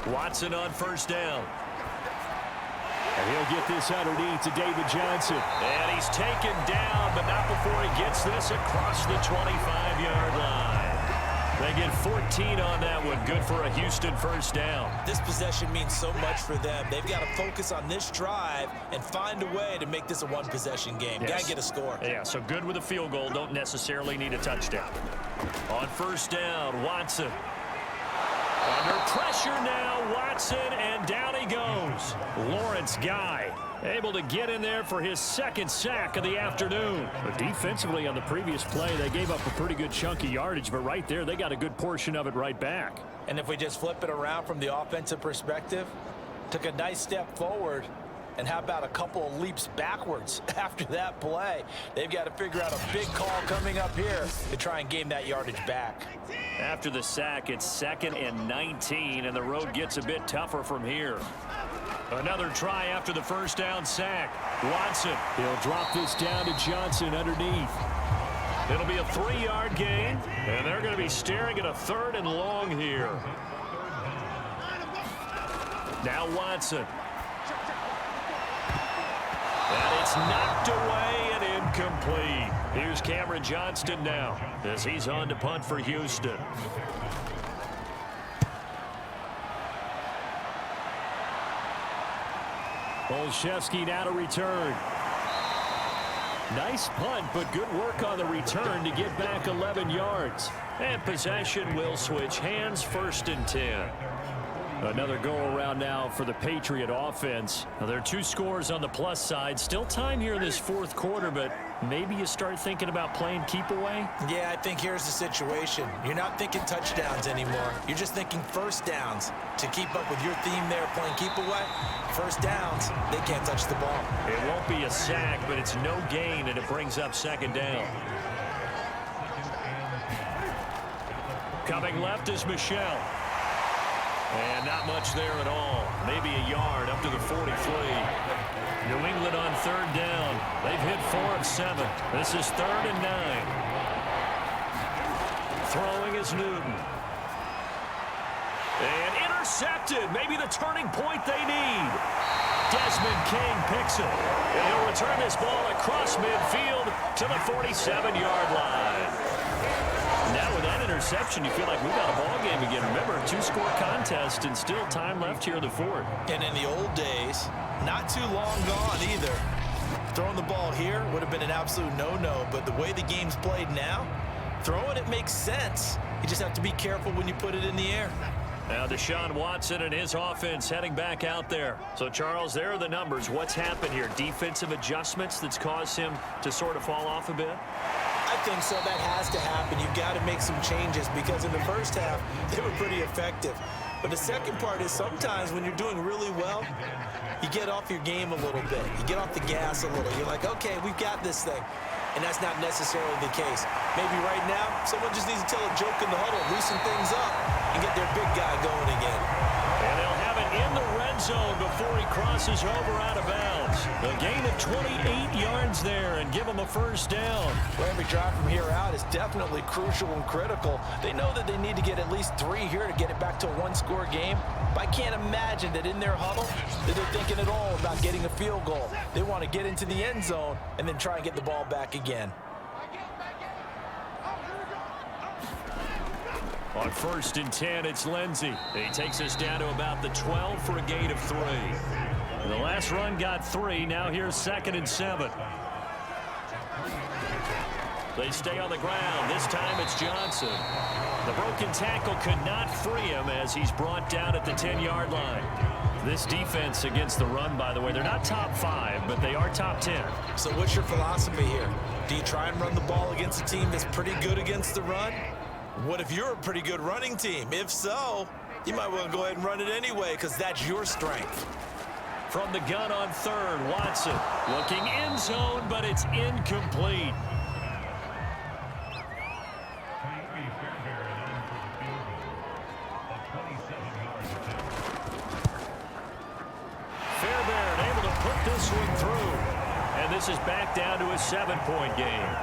Watson on first down.
And he'll get this underneath to David Johnston.
And he's taken down, but not before he gets this across the 25-yard line. They get 14 on that one. Good for a Houston first down.
This possession means so much for them. They've got to focus on this drive and find a way to make this a one-possession game.
Yes.
Got to get a score.
Yeah, so good with a field goal. Don't necessarily need a touchdown. On first down, Watson. Under pressure now, Watson, and down he goes. Lawrence Guy able to get in there for his second sack of the afternoon.
But defensively on the previous play, they gave up a pretty good chunk of yardage, but right there, they got a good portion of it right back.
And if we just flip it around from the offensive perspective, took a nice step forward, and how about a couple of leaps backwards after that play? They've got to figure out a big call coming up here to try and gain that yardage back.
After the sack, it's 2nd and 19, and the road gets a bit tougher from here. Another try after the first down sack. Watson.
He'll drop this down to Johnson underneath.
It'll be a 3-yard gain, and they're going to be staring at a 3rd and long here. Now Watson. And it's knocked away and incomplete. Here's Cameron Johnston now as he's on to punt for Houston.
Olszewski now to return. Nice punt, but good work on the return to get back 11 yards.
And possession will switch hands, 1st and 10.
Another go-around now for the Patriot offense.
Now, there are 2 scores on the plus side. Still time here in this 4th quarter, but maybe you start thinking about playing keep away?
Yeah, I think here's the situation. You're not thinking touchdowns anymore. You're just thinking first downs. To keep up with your theme there, playing keep away, first downs, they can't touch the ball.
It won't be a sack, but it's no gain, and it brings up 2nd down. Coming left is Michelle. And not much there at all. Maybe a yard up to the 43. New England on 3rd down. They've hit 4 of 7. This is 3rd and 9. Throwing is Newton. And intercepted. Maybe the turning point they need. Desmond King picks it. And he'll return this ball across midfield to the 47-yard line. Now with that interception, you feel like we've got a ball game again. Remember, a 2-score contest and still time left here in the 4th.
And in the old days, not too long gone either. Throwing the ball here would have been an absolute no-no, but the way the game's played now, throwing it makes sense. You just have to be careful when you put it in the air.
Now Deshaun Watson and his offense heading back out there. So, Charles, there are the numbers. What's happened here? Defensive adjustments that's caused him to sort of fall off a bit?
I think so. That has to happen. You've got to make some changes because in the first half, they were pretty effective. But the second part is sometimes when you're doing really well, you get off your game a little bit. You get off the gas a little. You're like, okay, we've got this thing. And that's not necessarily the case. Maybe right now, someone just needs to tell a joke in the huddle, loosen things up, and get their big guy going again.
And they'll have it in the red zone before he crosses over out of bounds. A gain of 28 yards there and give him a first down.
Well, every drive from here out is definitely crucial and critical. They know that they need to get at least 3 here to get it back to a 1-score game. But I can't imagine that in their huddle that they're thinking at all about getting a field goal. They want to get into the end zone and then try and get the ball back again.
On 1st and 10, it's Lindsey. He takes us down to about the 12 for a gain of 3. The last run got 3. Now here's 2nd and 7. They stay on the ground. This time it's Johnston. The broken tackle could not free him as he's brought down at the 10-yard line. This defense against the run, by the way, they're not top 5, but they are top 10.
So what's your philosophy here? Do you try and run the ball against a team that's pretty good against the run? What if you're a pretty good running team? If so, you might want to go ahead and run it anyway because that's your strength.
From the gun on 3rd, Watson looking end zone, but it's incomplete. Fairbairn able to put this one through. And this is back down to a 7-point game.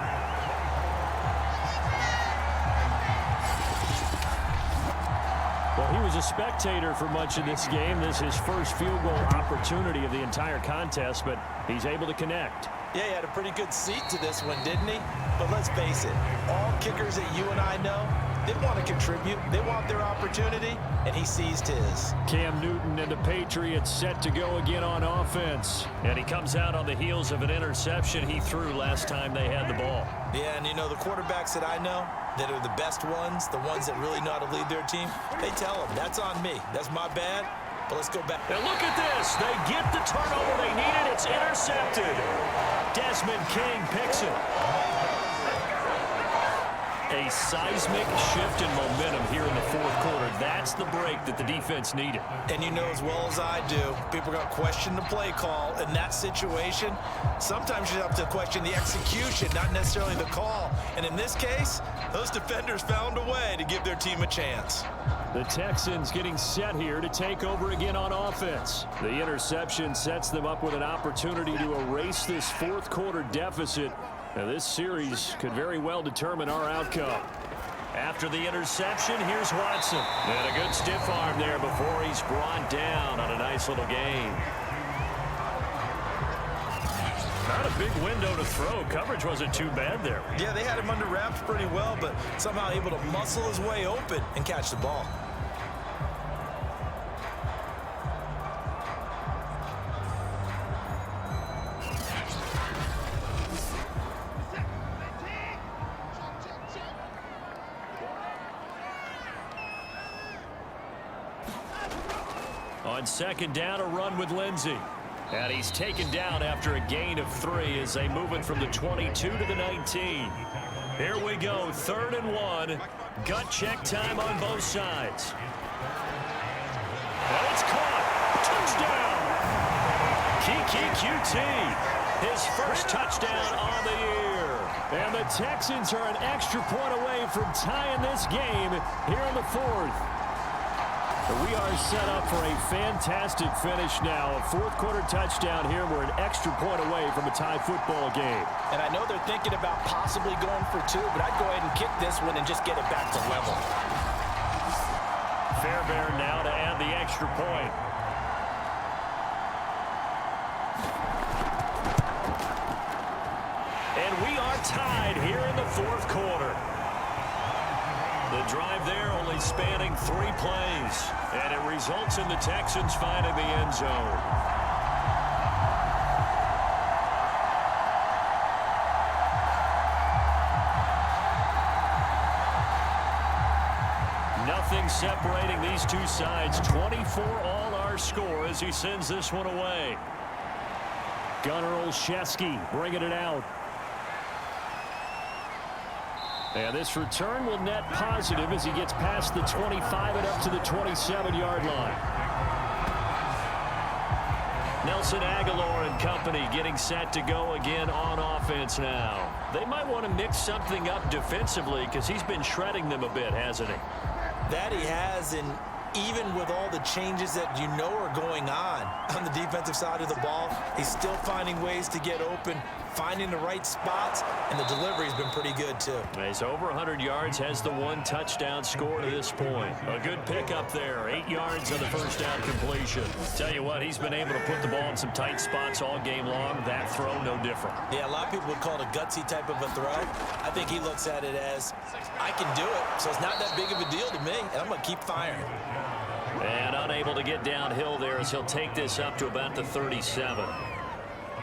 Well, he was a spectator for much of this game. This is his first field goal opportunity of the entire contest, but he's able to connect.
Yeah, he had a pretty good seat to this one, didn't he? But let's face it, all kickers that you and I know, they want to contribute. They want their opportunity, and he seized his.
Cam Newton and the Patriots set to go again on offense. And he comes out on the heels of an interception he threw last time they had the ball.
Yeah, and you know, the quarterbacks that I know that are the best ones, the ones that really know how to lead their team, they tell them, that's on me. That's my bad. But let's go back.
And look at this. They get the turnover they needed. It's intercepted. Desmond King picks it. A seismic shift in momentum here in the 4th quarter. That's the break that the defense needed.
And you know as well as I do, people are going to question the play call in that situation. Sometimes you have to question the execution, not necessarily the call. And in this case, those defenders found a way to give their team a chance.
The Texans getting set here to take over again on offense. The interception sets them up with an opportunity to erase this 4th quarter deficit. Now, this series could very well determine our outcome. After the interception, here's Watson. And a good stiff arm there before he's brought down on a nice little gain. Not a big window to throw. Coverage wasn't too bad there.
Yeah, they had him under wraps pretty well, but somehow able to muscle his way open and catch the ball.
On 2nd down, a run with Lindsey. And he's taken down after a gain of 3 as they move it from the 22 to the 19. Here we go, 3rd and 1. Gut check time on both sides. And it's caught. Touchdown. Kiki QT. His first touchdown on the year. And the Texans are an extra point away from tying this game here in the 4th. We are set up for a fantastic finish now. A 4th quarter touchdown here. We're an extra point away from a tie football game.
And I know they're thinking about possibly going for 2, but I'd go ahead and kick this one and just get it back to level.
Fairbairn now to add the extra point. And we are tied here in the 4th quarter. The drive there only spanning 3 plays, and it results in the Texans finding the end zone. Nothing separating these two sides. 24 all our score as he sends this one away. Gunnar Olszewski bringing it out. And this return will net positive as he gets past the 25 and up to the 27-yard line. Nelson Aguilar and company getting set to go again on offense now. They might want to mix something up defensively because he's been shredding them a bit, hasn't he?
That he has, and even with all the changes that you know are going on the defensive side of the ball, he's still finding ways to get open, finding the right spots, and the delivery's been pretty good too.
He's over 100 yards, has the 1 touchdown score to this point. A good pickup there, 8 yards on the first down completion. Tell you what, he's been able to put the ball in some tight spots all game long. That throw, no different.
Yeah, a lot of people would call it a gutsy type of a throw. I think he looks at it as, I can do it, so it's not that big of a deal to me, and I'm going to keep firing.
And unable to get downhill there as he'll take this up to about the 37.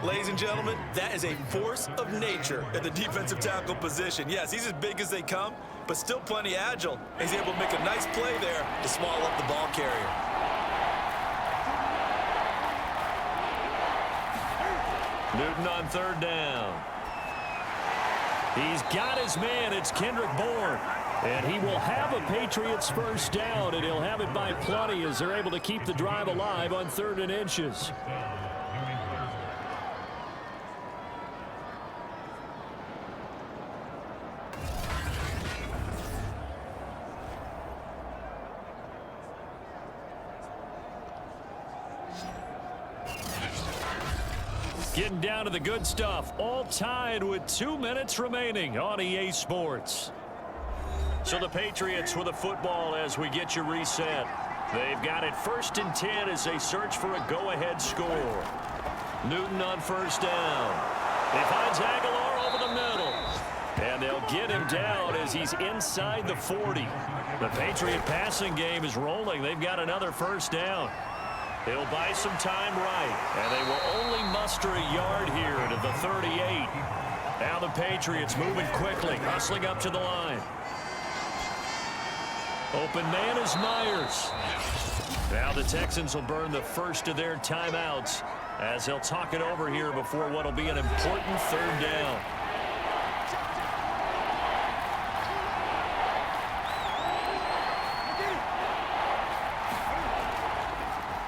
Ladies and gentlemen, that is a force of nature at the defensive tackle position. Yes, he's as big as they come, but still plenty agile. He's able to make a nice play there to swallow up the ball carrier.
Newton on third down. He's got his man. It's Kendrick Bourne. And he will have a Patriots first down, and he'll have it by plenty as they're able to keep the drive alive on 3rd and inches. Getting down to the good stuff, all tied with 2 minutes remaining on EA Sports. So the Patriots with the football as we get you reset. They've got it 1st and 10 as they search for a go-ahead score. Newton on first down. He finds Aguilar over the middle. And they'll get him down as he's inside the 40. The Patriot passing game is rolling. They've got another first down. He'll buy some time right, and they will only muster a yard here to the 38. Now the Patriots moving quickly, hustling up to the line. Open man is Myers. Now the Texans will burn the first of their timeouts as they'll talk it over here before what will be an important 3rd down.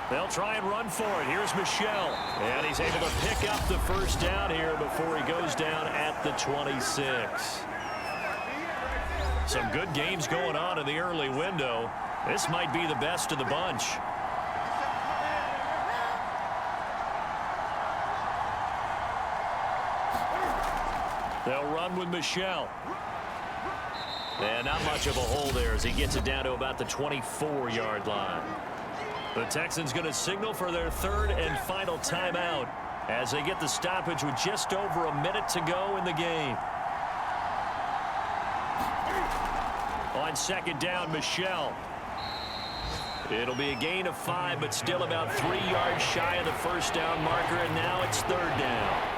They'll try and run for it. Here's Michel. And he's able to pick up the first down here before he goes down at the 26. Some good games going on in the early window. This might be the best of the bunch. They'll run with Michel. And not much of a hole there as he gets it down to about the 24-yard line. The Texans going to signal for their 3rd and final timeout as they get the stoppage with just over a minute to go in the game. On 2nd down, Michel. It'll be a gain of 5, but still about 3 yards shy of the first down marker, and now it's 3rd down.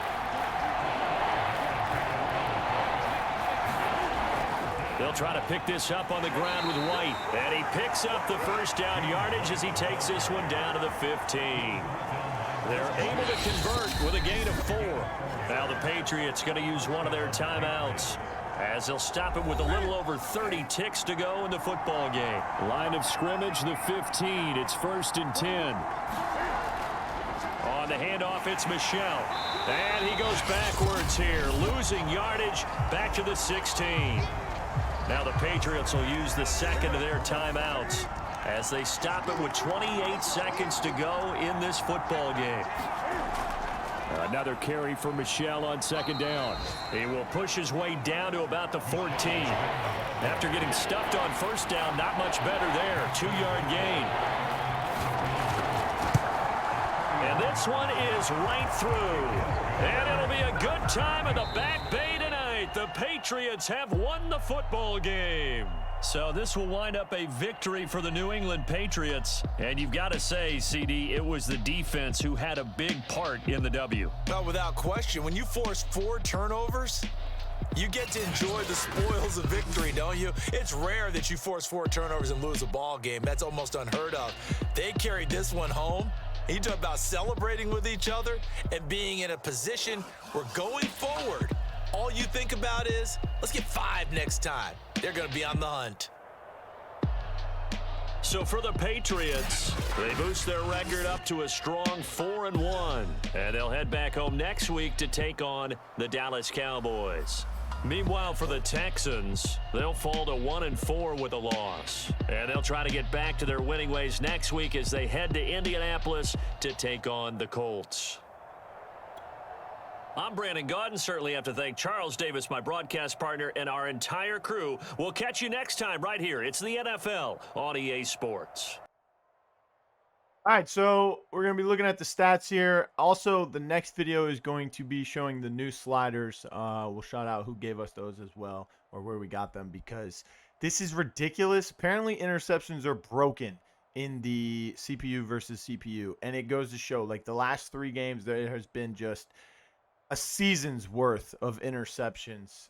They'll try to pick this up on the ground with White. And he picks up the first down yardage as he takes this one down to the 15. They're able to convert with a gain of 4. Now the Patriots going to use one of their timeouts as they'll stop it with a little over 30 ticks to go in the football game. Line of scrimmage, the 15. It's 1st and 10. On the handoff, it's Michel. And he goes backwards here, losing yardage back to the 16. Now the Patriots will use the 2nd of their timeouts as they stop it with 28 seconds to go in this football game. Another carry for Michel on 2nd down. He will push his way down to about the 14. After getting stuffed on 1st down, not much better there. 2-yard gain. And this one is right through. And it'll be a good time in the Back Bay tonight. The Patriots have won the football game. So this will wind up a victory for the New England Patriots. And you've got to say, CD, it was the defense who had a big part in the W.
Well, without question, when you force 4 turnovers, you get to enjoy the spoils of victory, don't you? It's rare that you force 4 turnovers and lose a ball game. That's almost unheard of. They carried this one home. You talk about celebrating with each other and being in a position where going forward, all you think about is, let's get 5 next time. They're going to be on the hunt.
So for the Patriots, they boost their record up to a strong 4-1. And they'll head back home next week to take on the Dallas Cowboys. Meanwhile, for the Texans, they'll fall to 1-4 with a loss. And they'll try to get back to their winning ways next week as they head to Indianapolis to take on the Colts. I'm Brandon Gaudin. Certainly have to thank Charles Davis, my broadcast partner, and our entire crew. We'll catch you next time right here. It's the NFL on EA Sports.
All right, so we're going to be looking at the stats here. Also, the next video is going to be showing the new sliders. We'll shout out who gave us those as well, or where we got them, because this is ridiculous. Apparently, interceptions are broken in the CPU versus CPU. And it goes to show, like, the last 3 games, there has been just a season's worth of interceptions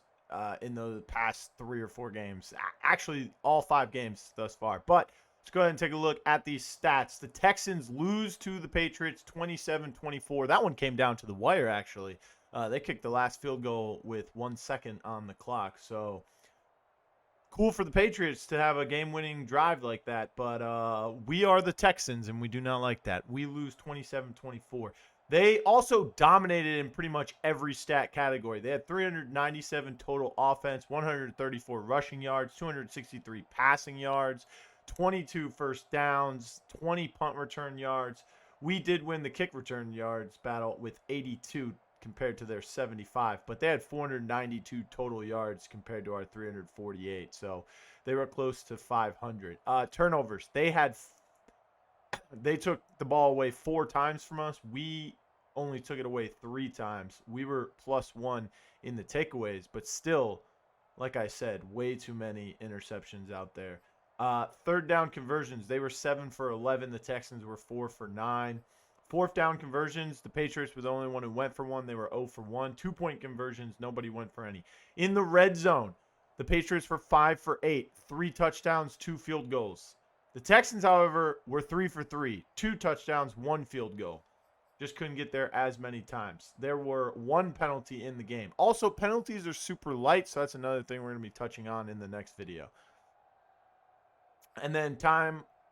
in the past 3 or 4 games. Actually, all 5 games thus far. But let's go ahead and take a look at these stats. The Texans lose to the Patriots 27-24. That one came down to the wire, actually. They kicked the last field goal with 1 second on the clock. So cool for the Patriots to have a game-winning drive like that. But we are the Texans, and we do not like that. We lose 27-24. They also dominated in pretty much every stat category. They had 397 total offense, 134 rushing yards, 263 passing yards, 22 first downs, 20 punt return yards. We did win the kick return yards battle with 82 compared to their 75, but they had 492 total yards compared to our 348. So they were close to 500. Turnovers. They took the ball away 4 times from us. We only took it away 3 times. We were +1 in the takeaways, but still, like I said, way too many interceptions out there. Third down conversions, they were 7 for 11. The Texans were 4 for 9. Fourth down conversions, the Patriots were the only one who went for one. They were 0 for 1. 2-point conversions, nobody went for any. In the red zone, the Patriots were 5 for 8. 3 touchdowns, 2 field goals. The Texans, however, were 3 for 3. 2 touchdowns, 1 field goal. Just couldn't get there as many times. There were 1 penalty in the game. Also, penalties are super light, so that's another thing we're going to be touching on in the next video. And then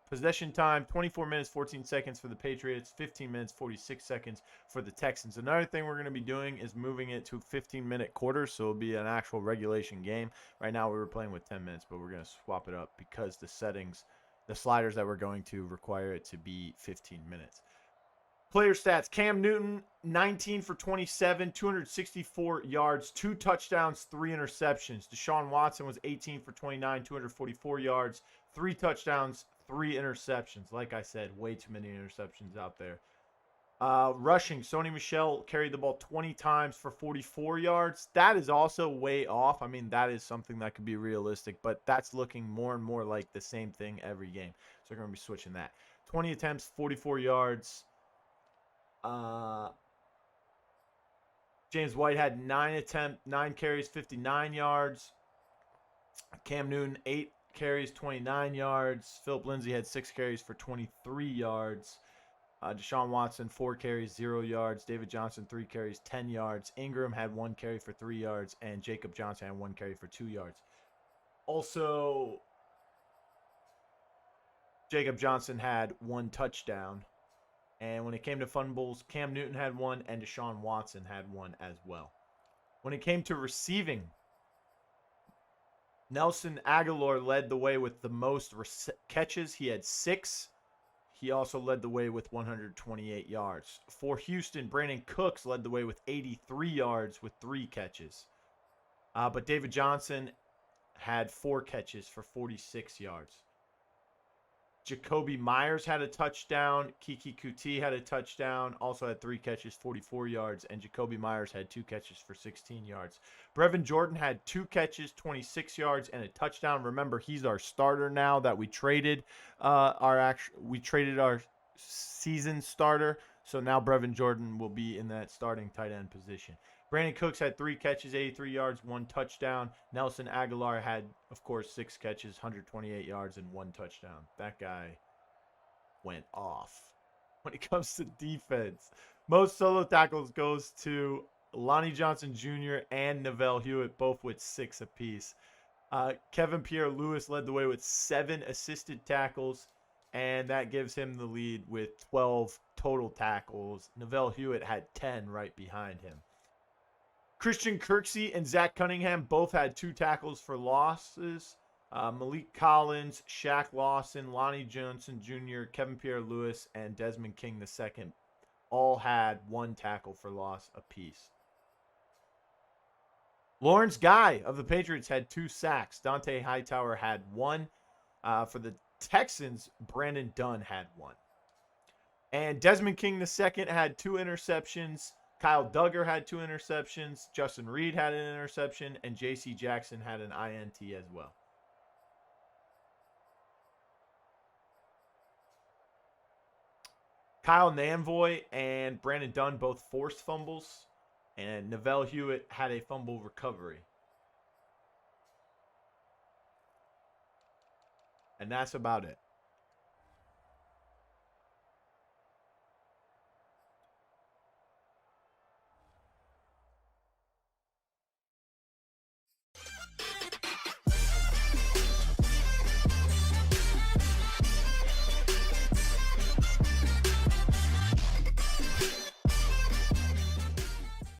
possession time, 24 minutes, 14 seconds for the Patriots, 15 minutes, 46 seconds for the Texans. Another thing we're going to be doing is moving it to 15-minute quarters, so it'll be an actual regulation game. Right now we were playing with 10 minutes, but we're going to swap it up because the sliders that we're going to require it to be 15 minutes. Player stats, Cam Newton, 19 for 27, 264 yards, 2 touchdowns, 3 interceptions. Deshaun Watson was 18 for 29, 244 yards, 3 touchdowns, 3 interceptions. Like I said, way too many interceptions out there. Rushing, Sony Michel carried the ball 20 times for 44 yards. That is also way off. I mean, that is something that could be realistic, but that's looking more and more like the same thing every game. So we're going to be switching that. 20 attempts, 44 yards. James White had 9 carries, 59 yards. Cam Newton, 8 carries, 29 yards. Philip Lindsay had 6 carries for 23 yards. Deshaun Watson, 4 carries, 0 yards. David Johnston, 3 carries, 10 yards. Ingram had 1 carry for 3 yards. And Jacob Johnson had 1 carry for 2 yards. Also, Jacob Johnson had 1 touchdown. And when it came to fumbles, Cam Newton had 1 and Deshaun Watson had 1 as well. When it came to receiving, Nelson Aguilar led the way with the most catches. He had 6. He also led the way with 128 yards. For Houston, Brandon Cooks led the way with 83 yards with 3 catches. But David Johnson had 4 catches for 46 yards. Jacoby Myers had a touchdown. Kiki Kuti had a touchdown. Also had 3 catches, 44 yards. And Jacoby Myers had 2 catches for 16 yards. Brevin Jordan had 2 catches, 26 yards, and a touchdown. Remember, he's our starter now that we traded. We traded our season starter. So now Brevin Jordan will be in that starting tight end position. Brandon Cooks had 3 catches, 83 yards, 1 touchdown. Nelson Aguilar had, of course, 6 catches, 128 yards, and 1 touchdown. That guy went off. When it comes to defense, most solo tackles goes to Lonnie Johnson Jr. and Neville Hewitt, both with 6 apiece. Kevin Pierre-Louis led the way with 7 assisted tackles, and that gives him the lead with 12 total tackles. Neville Hewitt had 10 right behind him. Christian Kirksey and Zach Cunningham both had 2 tackles for losses. Malik Collins, Shaq Lawson, Lonnie Johnson Jr., Kevin Pierre-Louis, and Desmond King II all had 1 tackle for loss apiece. Lawrence Guy of the Patriots had 2 sacks. Dante Hightower had 1. For the Texans, Brandon Dunn had 1. And Desmond King II had 2 interceptions. Kyle Duggar had 2 interceptions. Justin Reed had an interception. And J.C. Jackson had an INT as well. Kyle Namvoy and Brandon Dunn both forced fumbles, and Neville Hewitt had a fumble recovery. And that's about it.